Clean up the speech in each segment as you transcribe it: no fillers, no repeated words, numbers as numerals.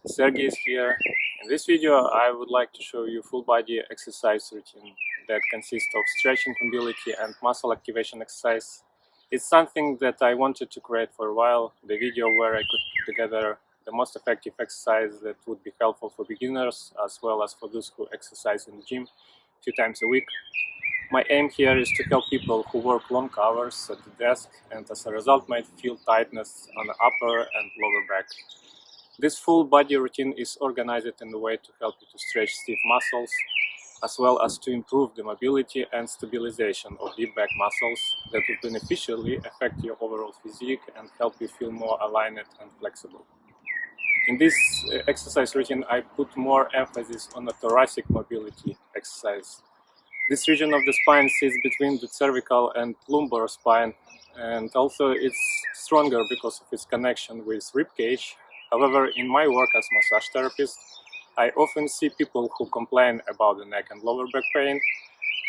Sergey is here. In this video I would like to show you full body exercise routine that consists of stretching, mobility and muscle activation exercise. It's something that I wanted to create for a while, the video where I could put together the most effective exercise that would be helpful for beginners as well as for those who exercise in the gym 2 times a week. My aim here is to help people who work long hours at the desk and as a result might feel tightness on the upper and lower back. This full body routine is organized in a way to help you to stretch stiff muscles, as well as to improve the mobility and stabilization of deep back muscles that will beneficially affect your overall physique and help you feel more aligned and flexible. In this exercise routine, I put more emphasis on the thoracic mobility exercise. This region of the spine sits between the cervical and lumbar spine, and also it's stronger because of its connection with rib cage. However, in my work as massage therapist, I often see people who complain about the neck and lower back pain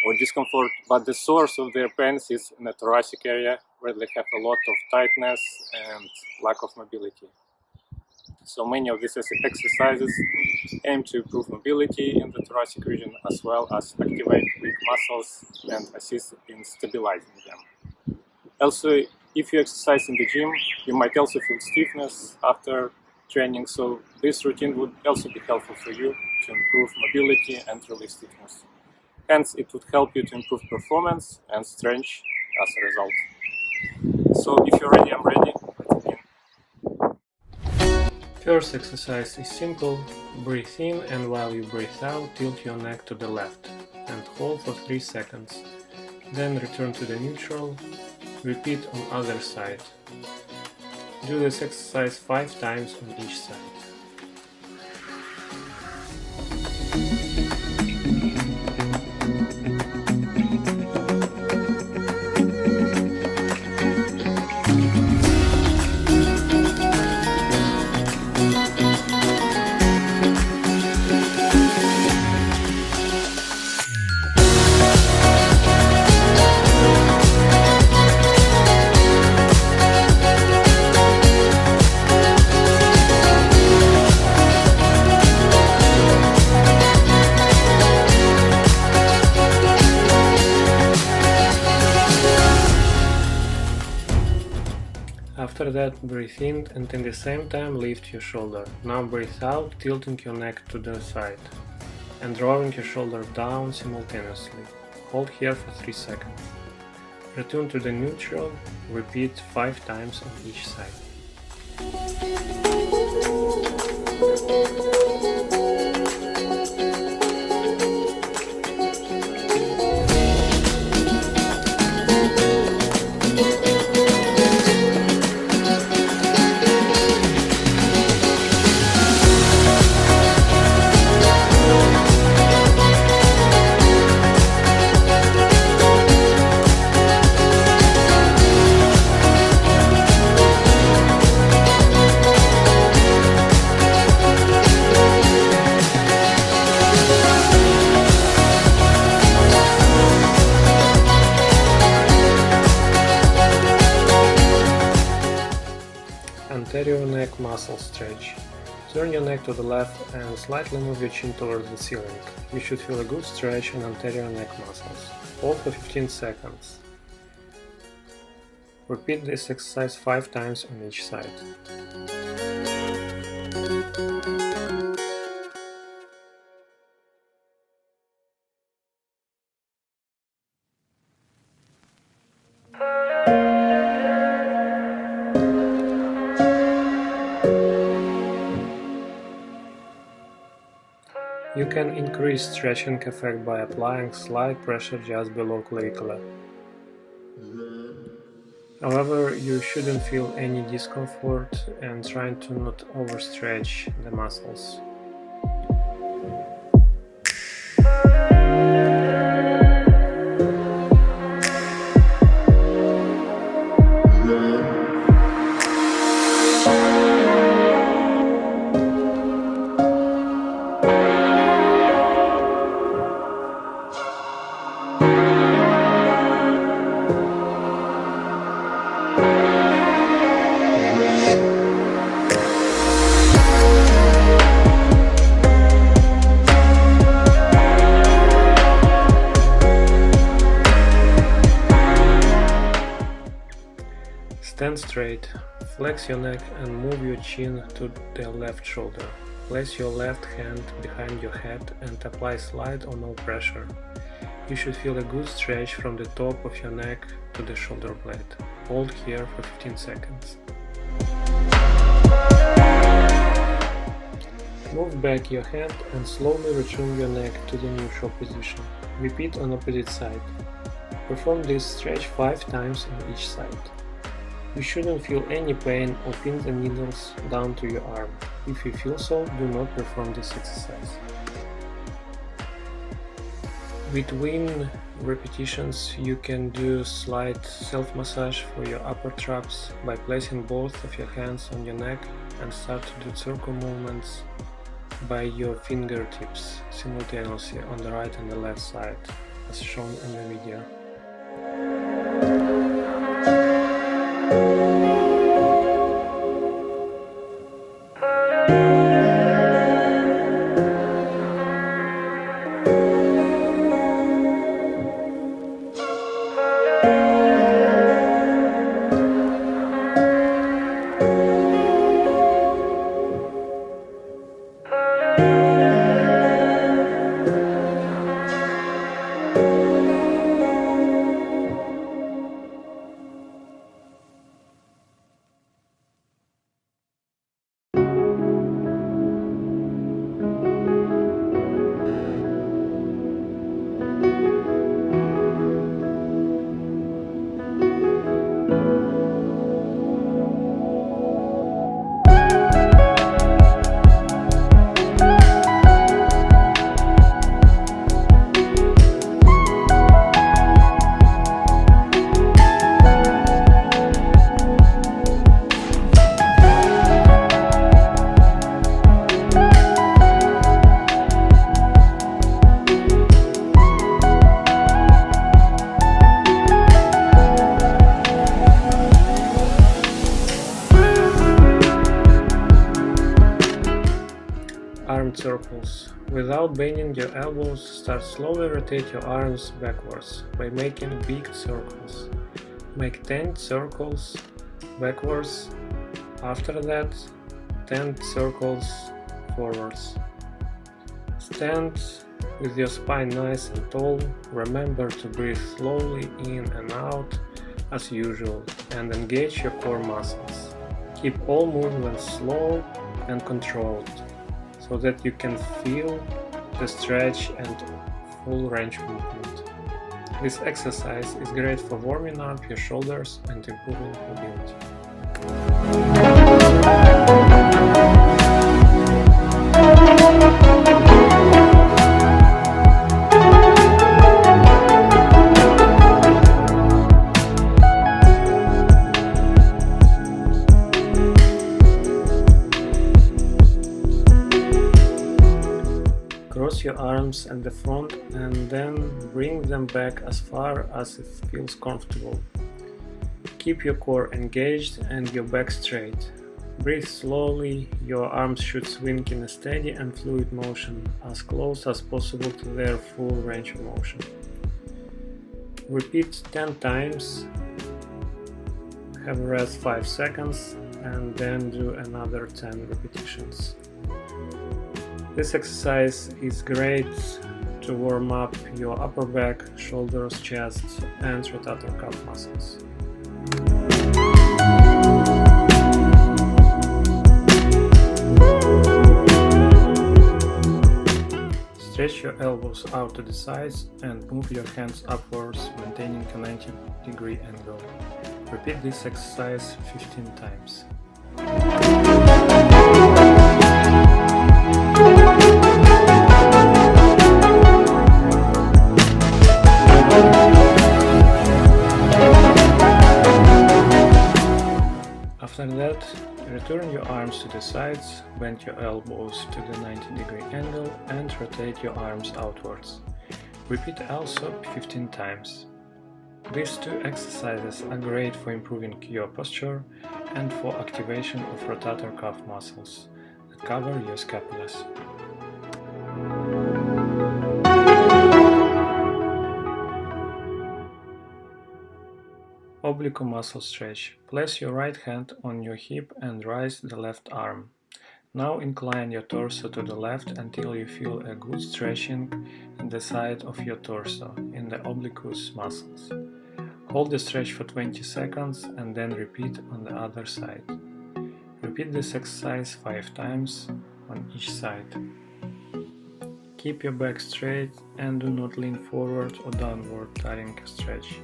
or discomfort, but the source of their pain is in the thoracic area, where they have a lot of tightness and lack of mobility. So many of these exercises aim to improve mobility in the thoracic region as well as activate weak muscles and assist in stabilizing them. Also, if you exercise in the gym, you might also feel stiffness after training, so this routine would also be helpful for you to improve mobility and relieve stiffness. Hence, it would help you to improve performance and strength as a result. So if you're ready, I'm ready. Let's begin. First exercise is simple. Breathe in, and while you breathe out, tilt your neck to the left and hold for 3 seconds. Then return to the neutral. Repeat on other side. Do this exercise 5 times on each side. After that, breathe in and at the same time lift your shoulder. Now breathe out, tilting your neck to the side and drawing your shoulder down simultaneously. Hold here for 3 seconds. Return to the neutral, repeat 5 times on each side. Anterior neck muscle stretch. Turn your neck to the left and slightly move your chin towards the ceiling. You should feel a good stretch in anterior neck muscles. Hold for 15 seconds. Repeat this exercise 5 times on each side. You can increase stretching effect by applying slight pressure just below clavicular. However, you shouldn't feel any discomfort and try to not overstretch the muscles. Stand straight, flex your neck and move your chin to the left shoulder. Place your left hand behind your head and apply slight or no pressure. You should feel a good stretch from the top of your neck to the shoulder blade. Hold here for 15 seconds. Move back your hand and slowly return your neck to the neutral position. Repeat on opposite side. Perform this stretch 5 times on each side. You shouldn't feel any pain or pin the needles down to your arm. If you feel so, do not perform this exercise. Between repetitions, you can do slight self-massage for your upper traps by placing both of your hands on your neck and start to do circle movements by your fingertips simultaneously on the right and the left side, as shown in the video. Arm circles. Without bending your elbows, start slowly rotate your arms backwards by making big circles. Make 10 circles backwards. After that, 10 circles forwards. Stand with your spine nice and tall. Remember to breathe slowly in and out as usual and engage your core muscles. Keep all movements slow and controlled, so that you can feel the stretch and full range movement. This exercise is great for warming up your shoulders and improving mobility. Cross your arms at the front and then bring them back as far as it feels comfortable. Keep your core engaged and your back straight. Breathe slowly, your arms should swing in a steady and fluid motion, as close as possible to their full range of motion. Repeat 10 times, have a rest 5 seconds, and then do another 10 repetitions. This exercise is great to warm up your upper back, shoulders, chest, and rotator cuff muscles. Stretch your elbows out to the sides and move your hands upwards, maintaining a 90-degree angle. Repeat this exercise 15 times. After that, return your arms to the sides, bend your elbows to the 90-degree angle and rotate your arms outwards. Repeat also 15 times. These two exercises are great for improving your posture and for activation of rotator cuff muscles that cover your scapulas. Oblique muscle stretch. Place your right hand on your hip and raise the left arm. Now incline your torso to the left until you feel a good stretching in the side of your torso, in the obliquous muscles. Hold the stretch for 20 seconds and then repeat on the other side. Repeat this exercise 5 times on each side. Keep your back straight and do not lean forward or downward during a stretch.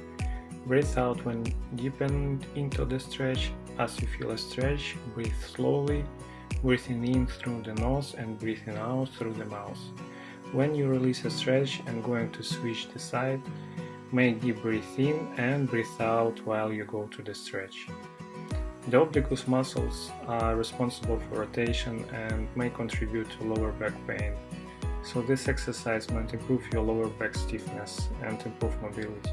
Breathe out when deepening into the stretch. As you feel a stretch, breathe slowly, breathing in through the nose and breathing out through the mouth. When you release a stretch and going to switch the side, make deep breath in and breathe out while you go to the stretch. The obliquous muscles are responsible for rotation and may contribute to lower back pain. So this exercise might improve your lower back stiffness and improve mobility.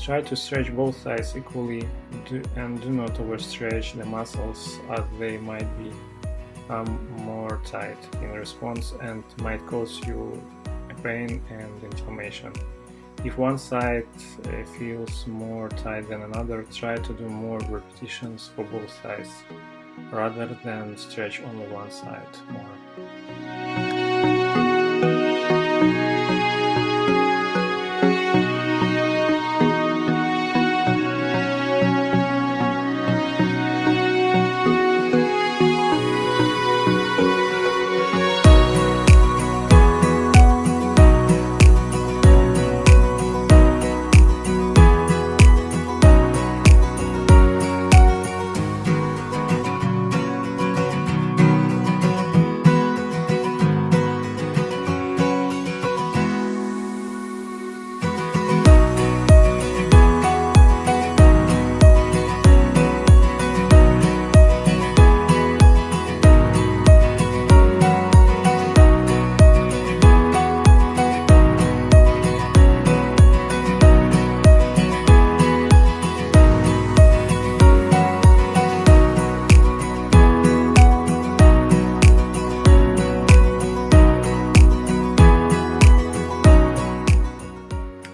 Try to stretch both sides equally and do not overstretch the muscles as they might become more tight in response and might cause you pain and inflammation. If one side feels more tight than another, try to do more repetitions for both sides rather than stretch only one side more.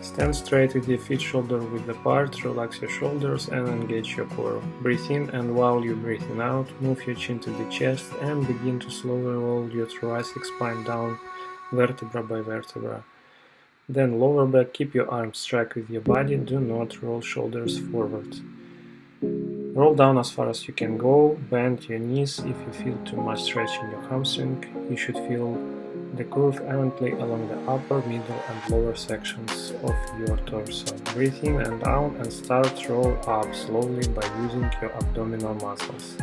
Stand straight with your feet shoulder width apart, relax your shoulders and engage your core. Breathe in, and while you're breathing out, move your chin to the chest and begin to slowly roll your thoracic spine down vertebra by vertebra. Then lower back, keep your arms track with your body, do not roll shoulders forward. Roll down as far as you can go, bend your knees. If you feel too much stretch in your hamstring, you should feel the curve evenly along the upper, middle and lower sections of your torso. Breathe in and out and start roll up slowly by using your abdominal muscles.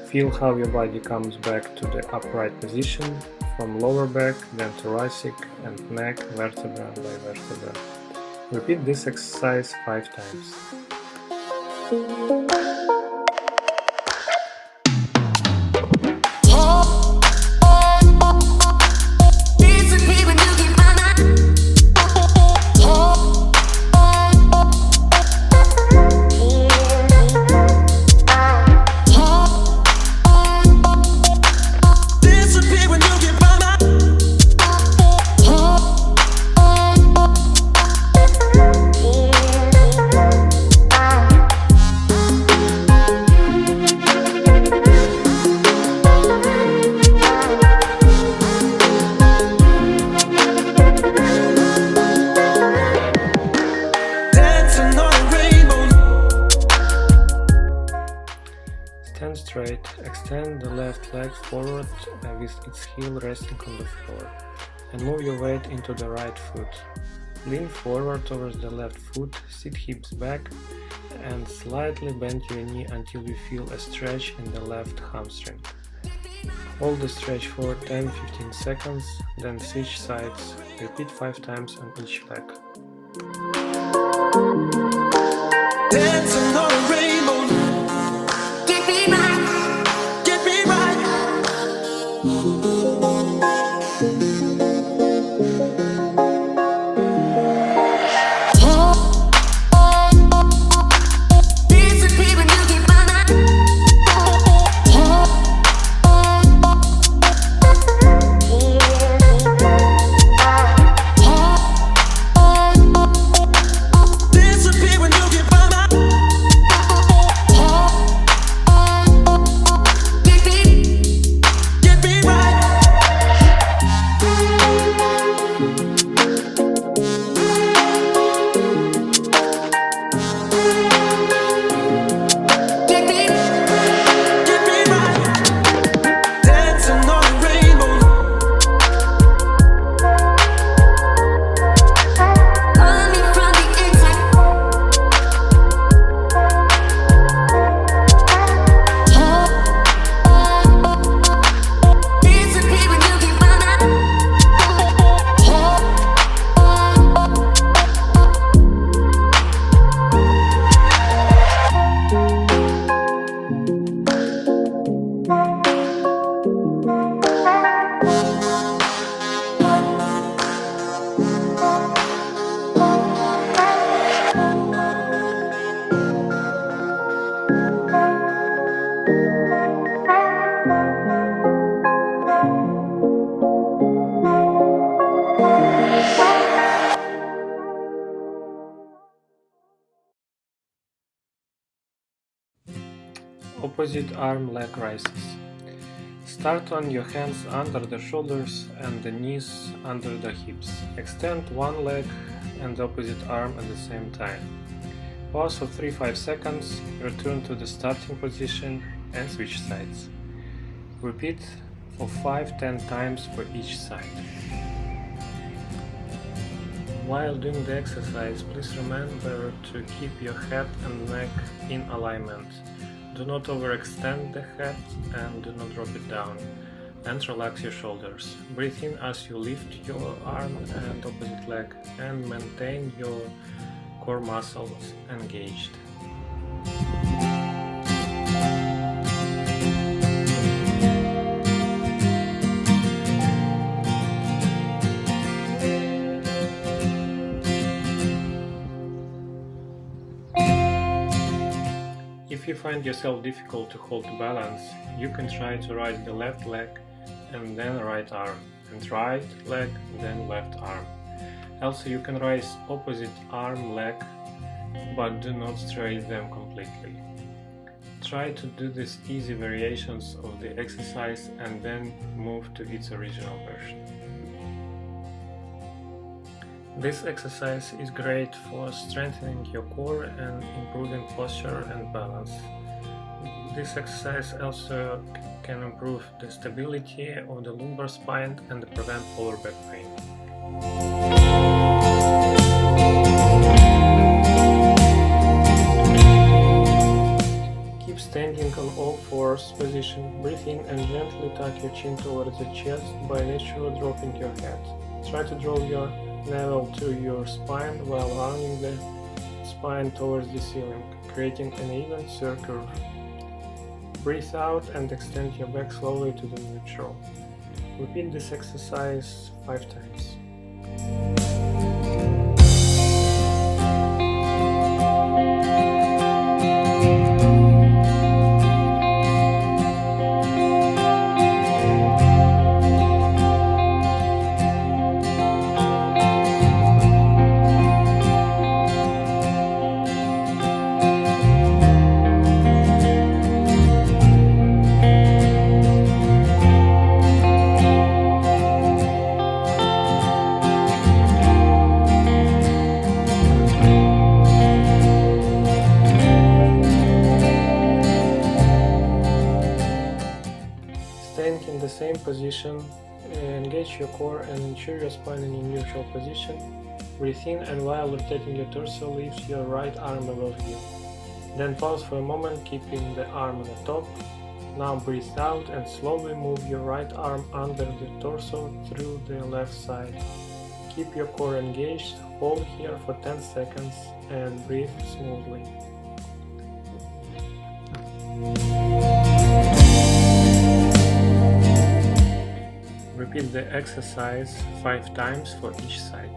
Feel how your body comes back to the upright position from lower back, then thoracic and neck, vertebra by vertebra. Repeat this exercise 5 times. Stand straight, extend the left leg forward with its heel resting on the floor, and move your weight into the right foot. Lean forward towards the left foot, sit hips back, and slightly bend your knee until you feel a stretch in the left hamstring. Hold the stretch for 10-15 seconds, then switch sides. Repeat 5 times on each leg. Dancing on a rainbow. Get me right. Get me right. Decent people, you can find out. Decent people, you can opposite arm leg raises. Start on your hands under the shoulders and the knees under the hips. Extend one leg and the opposite arm at the same time. Pause for 3-5 seconds, return to the starting position and switch sides. Repeat for 5-10 times for each side. While doing the exercise, please remember to keep your head and neck in alignment. Do not overextend the head and do not drop it down. And relax your shoulders. Breathe in as you lift your arm and opposite leg and maintain your core muscles engaged. If you find yourself difficult to hold balance, you can try to raise the left leg and then right arm, and right leg then left arm. Also, you can raise opposite arm leg, but do not straighten them completely. Try to do these easy variations of the exercise and then move to its original version. This exercise is great for strengthening your core and improving posture and balance. This exercise also can improve the stability of the lumbar spine and prevent lower back pain. Keep standing on all fours position. Breathe in and gently tuck your chin towards the chest by naturally dropping your head. Try to draw your navel to your spine while rounding the spine towards the ceiling, creating an even circle. Breathe out and extend your back slowly to the neutral. Repeat this exercise 5 times. Staying in the same position, engage your core and ensure your spine in a neutral position. Breathe in and while rotating your torso, lift your right arm above you. Then pause for a moment, keeping the arm on the top. Now breathe out and slowly move your right arm under the torso through the left side. Keep your core engaged, hold here for 10 seconds and breathe smoothly. Repeat the exercise 5 times for each side.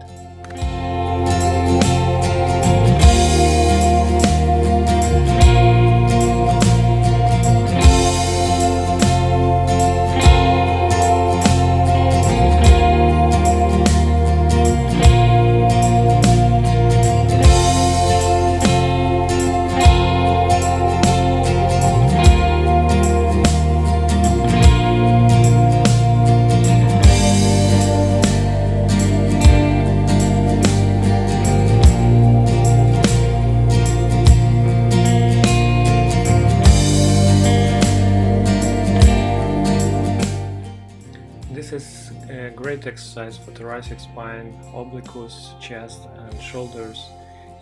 This is a great exercise for thoracic spine, obliques, chest and shoulders.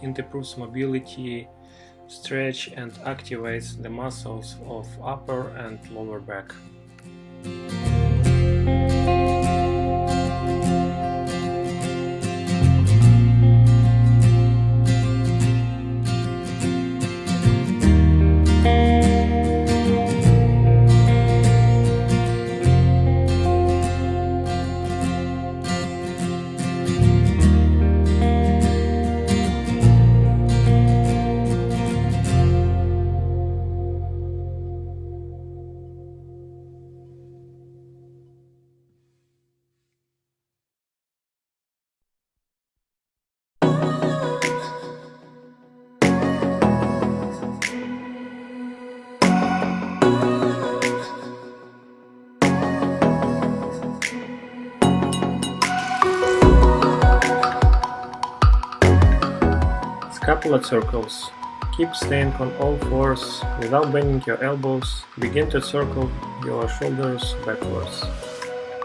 It improves mobility, stretch and activates the muscles of upper and lower back. Couplet circles. Keep staying on all fours without bending your elbows. Begin to circle your shoulders backwards.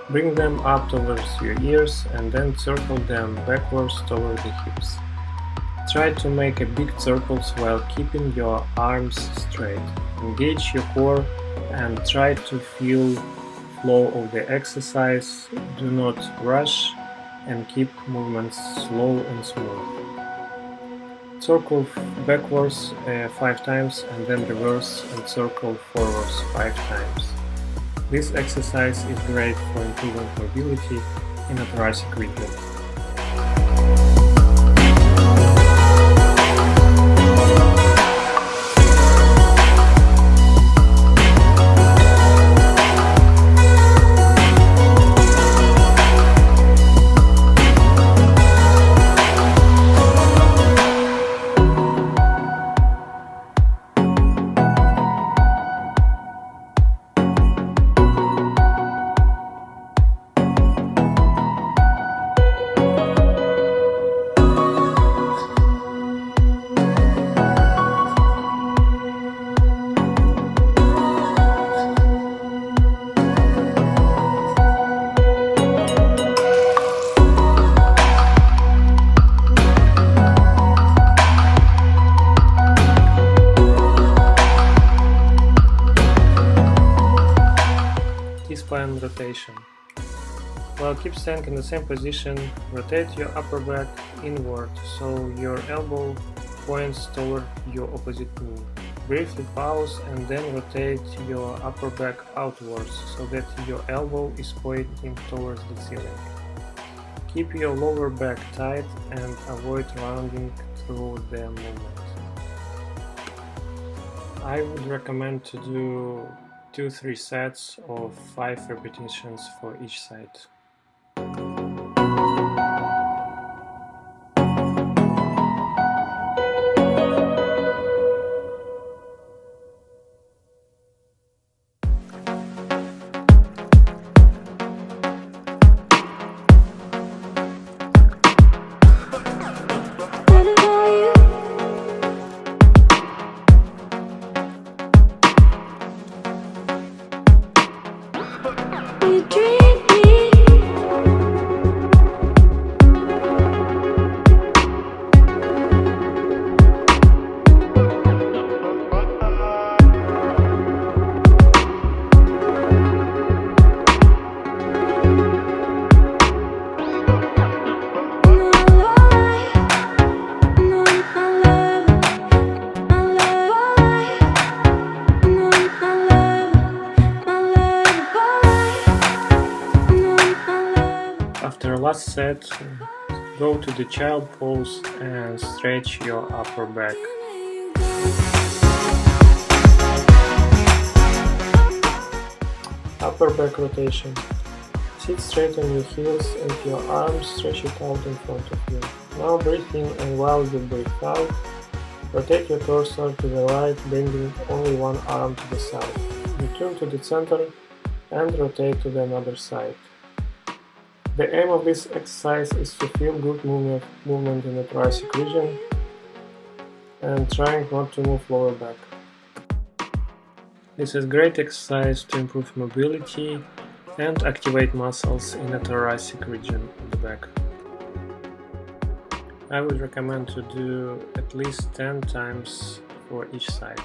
Bring them up towards your ears and then circle them backwards toward the hips. Try to make a big circles while keeping your arms straight. Engage your core and try to feel flow of the exercise. Do not rush and keep movements slow and smooth. Circle backwards 5 times and then reverse and circle forwards 5 times. This exercise is great for improving mobility in the thoracic region. Spine rotation. While keep staying in the same position, rotate your upper back inward so your elbow points toward your opposite knee. Briefly pause and then rotate your upper back outwards so that your elbow is pointing towards the ceiling. Keep your lower back tight and avoid rounding through the movement. I would recommend to do 2-3 sets of 5 repetitions for each side. After last set, go to the child pose and stretch your upper back. Upper back rotation. Sit straight on your heels and your arms stretch it out in front of you. Now breathe in, and while you breathe out, rotate your torso to the right, bringing only one arm to the side. Return to the center and rotate to the other side. The aim of this exercise is to feel good movement in the thoracic region and trying not to move lower back. This is great exercise to improve mobility and activate muscles in the thoracic region of the back. I would recommend to do at least 10 times for each side.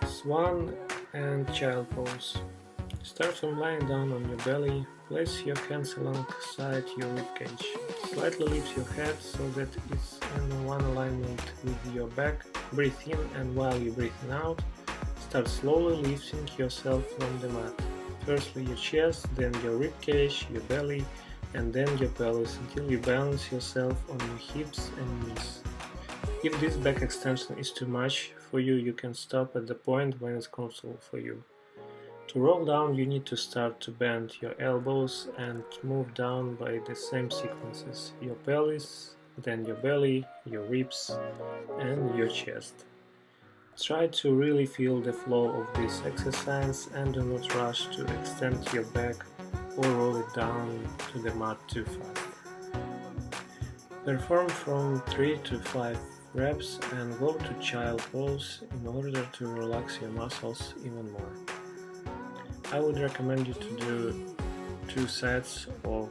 Swan and child pose. Start from lying down on your belly. Place your hands alongside your ribcage. Slightly lift your head so that it's in one alignment with your back. Breathe in, and while you're breathing out, start slowly lifting yourself from the mat. Firstly your chest, then your ribcage, your belly, and then your pelvis until you balance yourself on your hips and knees. If this back extension is too much for you, you can stop at the point when it's comfortable for you. To roll down, you need to start to bend your elbows and move down by the same sequences: your pelvis, then your belly, your ribs, and your chest. Try to really feel the flow of this exercise and do not rush to extend your back or roll it down to the mat too fast. Perform from 3 to 5 reps and go to child pose in order to relax your muscles even more. I would recommend you to do 2 sets of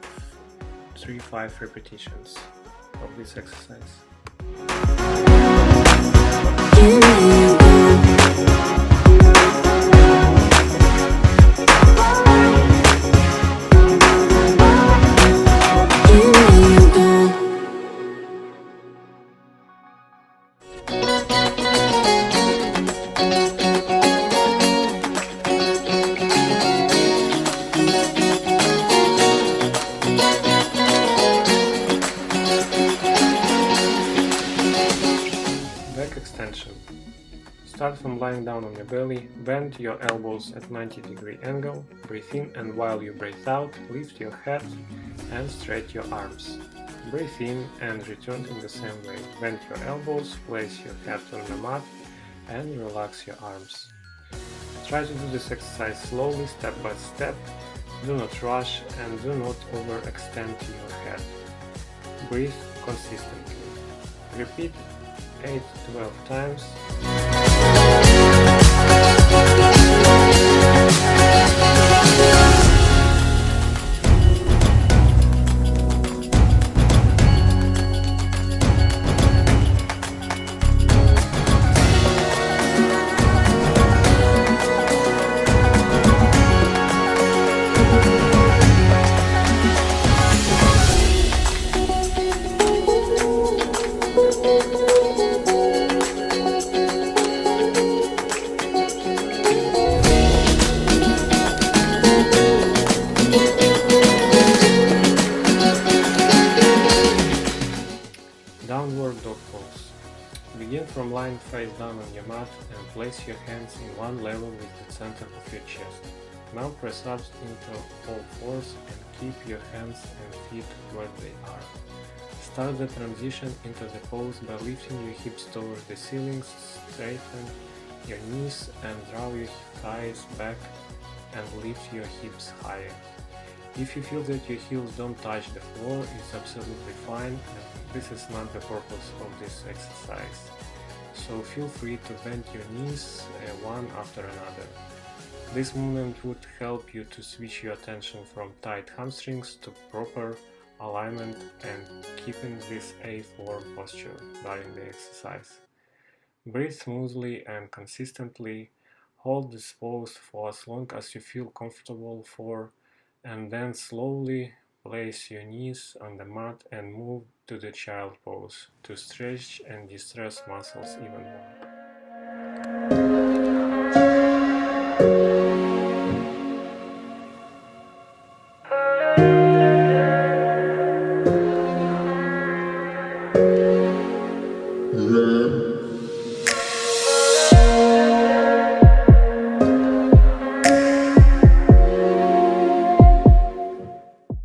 3-5 repetitions of this exercise. Back extension. Start from lying down on your belly, bend your elbows at 90-degree angle, breathe in, and while you breathe out, lift your head and straight your arms. Breathe in and return in the same way. Bend your elbows, place your head on the mat and relax your arms. Try to do this exercise slowly, step by step. Do not rush and do not overextend your head. Breathe consistently. Repeat 8-12 times. Downward dog pose. Begin from lying face down on your mat and place your hands in one level with the center of your chest. Now press up into all fours and keep your hands and feet where they are. Start the transition into the pose by lifting your hips towards the ceiling, straighten your knees and draw your thighs back and lift your hips higher. If you feel that your heels don't touch the floor, it's absolutely fine, and this is not the purpose of this exercise. So feel free to bend your knees one after another. This movement would help you to switch your attention from tight hamstrings to proper alignment and keeping this A4 posture during the exercise. Breathe smoothly and consistently. Hold this pose for as long as you feel comfortable for, and then slowly place your knees on the mat and move to the child pose to stretch and distress muscles even more.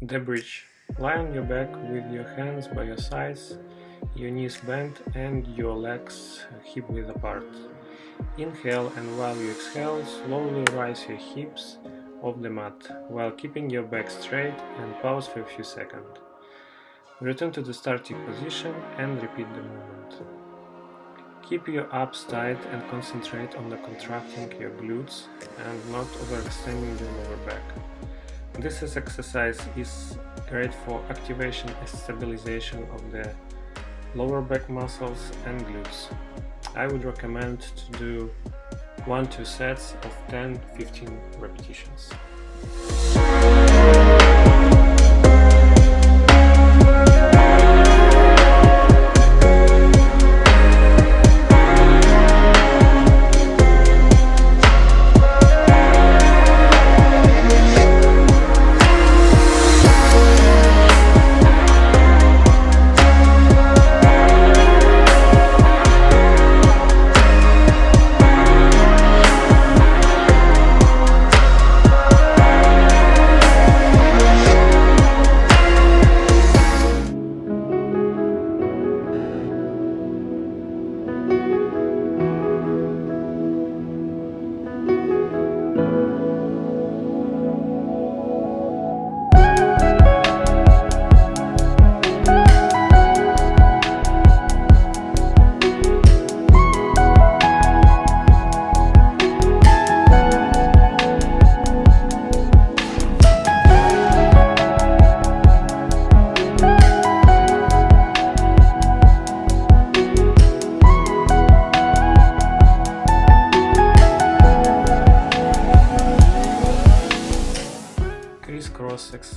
The bridge. Lie on your back with your hands by your sides, your knees bent and your legs hip width apart. Inhale, and while you exhale, slowly rise your hips off the mat while keeping your back straight and pause for a few seconds. Return to the starting position and repeat the movement. Keep your abs tight and concentrate on contracting your glutes and not overextending the lower back. This exercise is great for activation and stabilization of the lower back muscles and glutes. I would recommend to do 1-2 sets of 10-15 repetitions.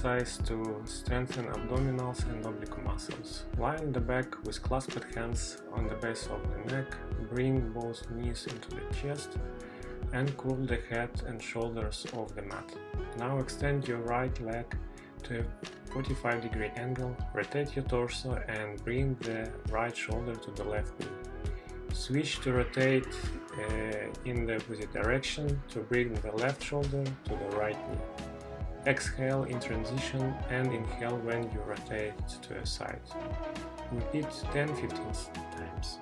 exercise to strengthen abdominals and oblique muscles. Lie on the back with clasped hands on the base of the neck, bring both knees into the chest and curl the head and shoulders off the mat. Now extend your right leg to a 45-degree angle, rotate your torso and bring the right shoulder to the left knee. Switch to rotate in the opposite direction to bring the left shoulder to the right knee. Exhale in transition and inhale when you rotate to a side. Repeat 10-15 times.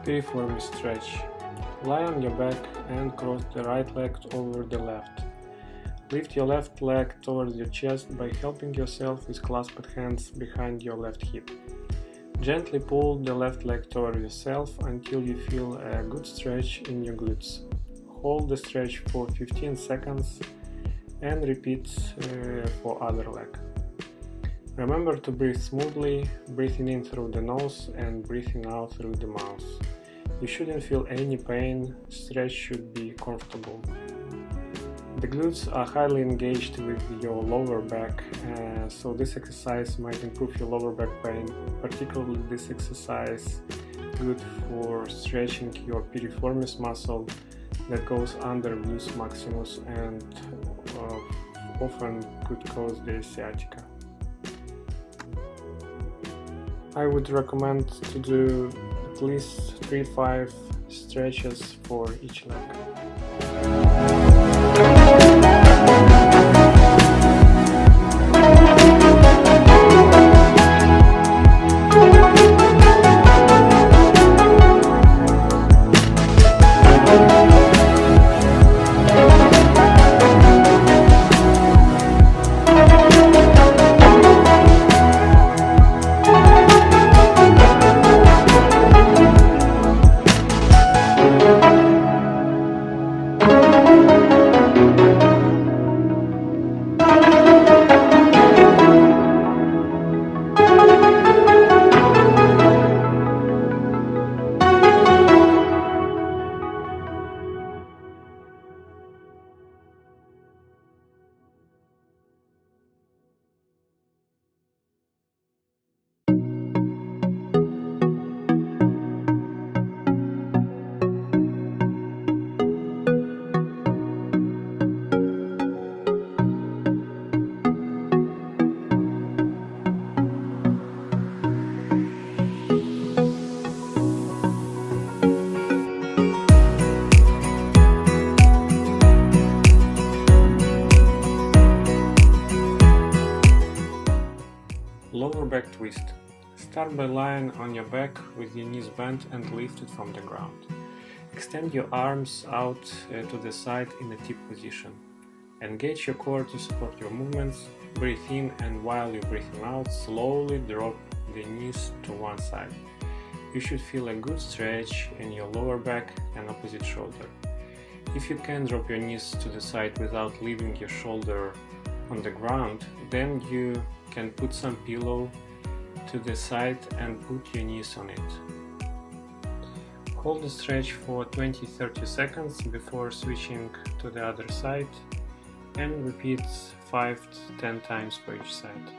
Piriformis stretch. Lie on your back and cross the right leg over the left. Lift your left leg towards your chest by helping yourself with clasped hands behind your left hip. Gently pull the left leg toward yourself until you feel a good stretch in your glutes. Hold the stretch for 15 seconds and repeat for other leg. Remember to breathe smoothly, breathing in through the nose and breathing out through the mouth. You shouldn't feel any pain, stretch should be comfortable. The glutes are highly engaged with your lower back, so this exercise might improve your lower back pain. Particularly this exercise good for stretching your piriformis muscle that goes under glutes maximus and often could cause the sciatica. I would recommend to do at least 3-5 stretches for each leg. Lower back twist. Start by lying on your back with your knees bent and lifted from the ground. Extend your arms out to the side in a tip position. Engage your core to support your movements. Breathe in and while you're breathing out, slowly drop the knees to one side. You should feel a good stretch in your lower back and opposite shoulder. If you can drop your knees to the side without leaving your shoulder on the ground, then you can put some pillow to the side and put your knees on it. Hold the stretch for 20-30 seconds before switching to the other side and repeat 5-10 times for each side.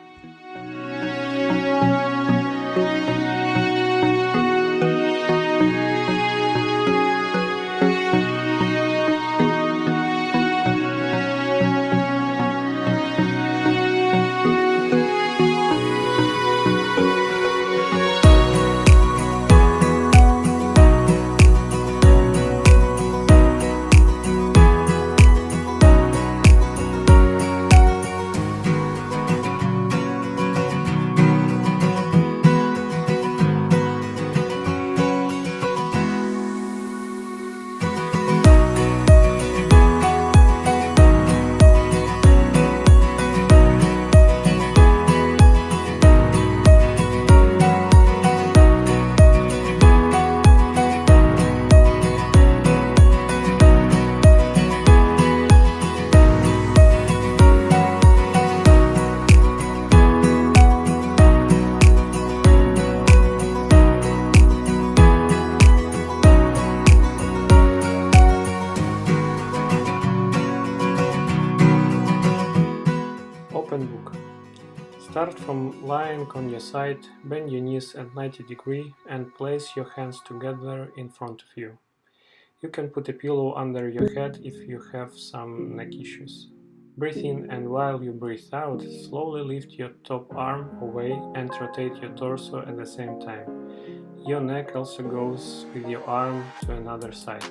Start from lying on your side, bend your knees at 90 degrees and place your hands together in front of you. You can put a pillow under your head if you have some neck issues. Breathe in, and while you breathe out, slowly lift your top arm away and rotate your torso at the same time. Your neck also goes with your arm to another side.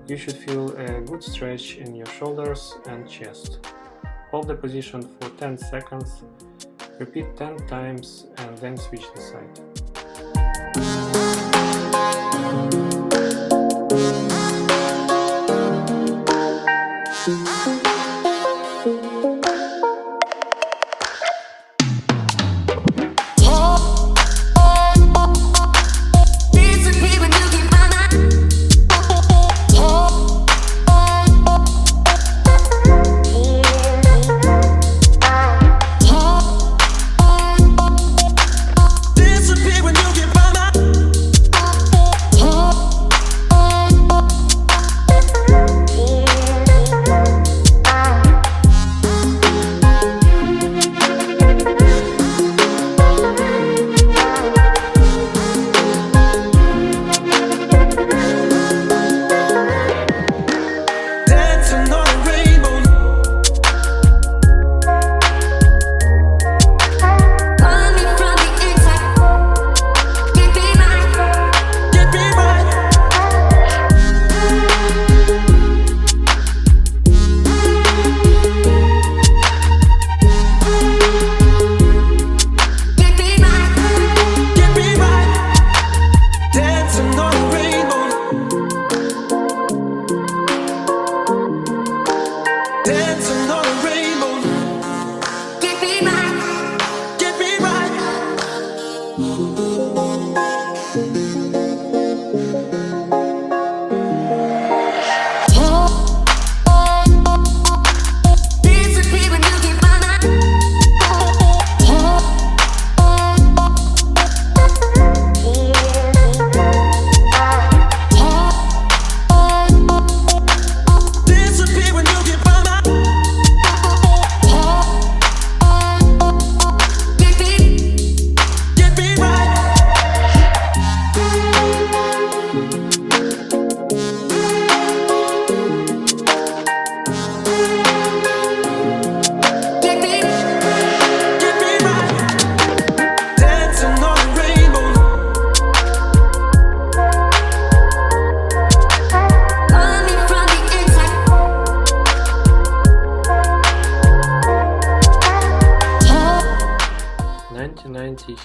You should feel a good stretch in your shoulders and chest. Hold the position for 10 seconds, repeat 10 times and then switch the side.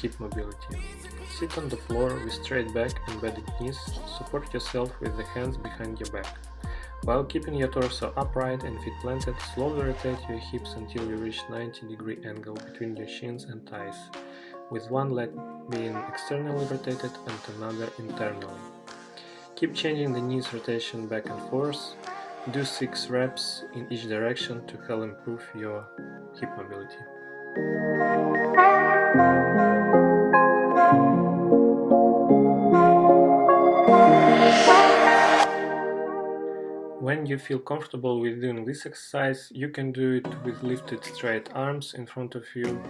Hip mobility. Sit on the floor with straight back and bended knees. Support yourself with the hands behind your back. While keeping your torso upright and feet planted, slowly rotate your hips until you reach 90-degree angle between your shins and thighs, with one leg being externally rotated and another internally. Keep changing the knees rotation back and forth. Do 6 reps in each direction to help improve your hip mobility. When you feel comfortable with doing this exercise, you can do it with lifted straight arms in front of you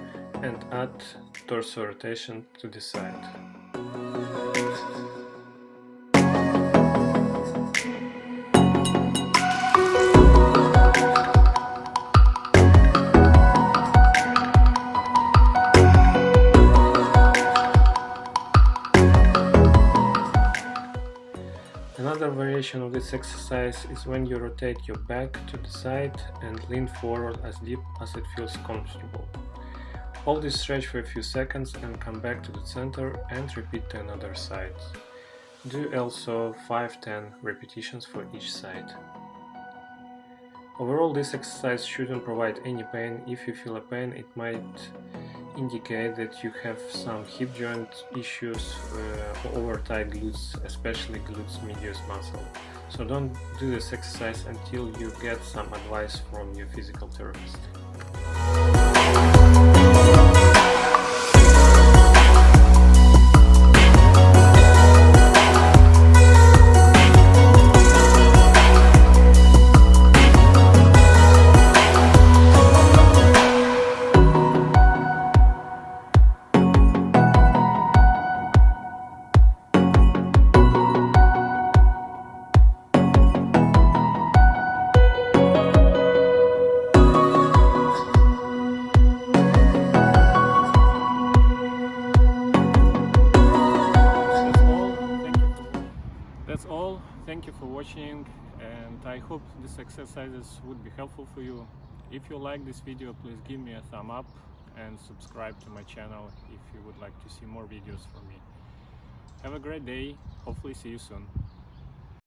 and add torso rotation to the side. Another variation of this exercise is when you rotate your back to the side and lean forward as deep as it feels comfortable. Hold this stretch for a few seconds and come back to the center and repeat to another side. Do also 5-10 repetitions for each side. Overall, this exercise shouldn't provide any pain. If you feel a pain, it might indicate that you have some hip joint issues or over tight glutes, especially glutes medius muscle. So don't do this exercise until you get some advice from your physical therapist. watching, and I hope these exercises would be helpful for you. If you like this video, please give me a thumb up and subscribe to my channel if you would like to see more videos from me. Have a great day, hopefully see you soon.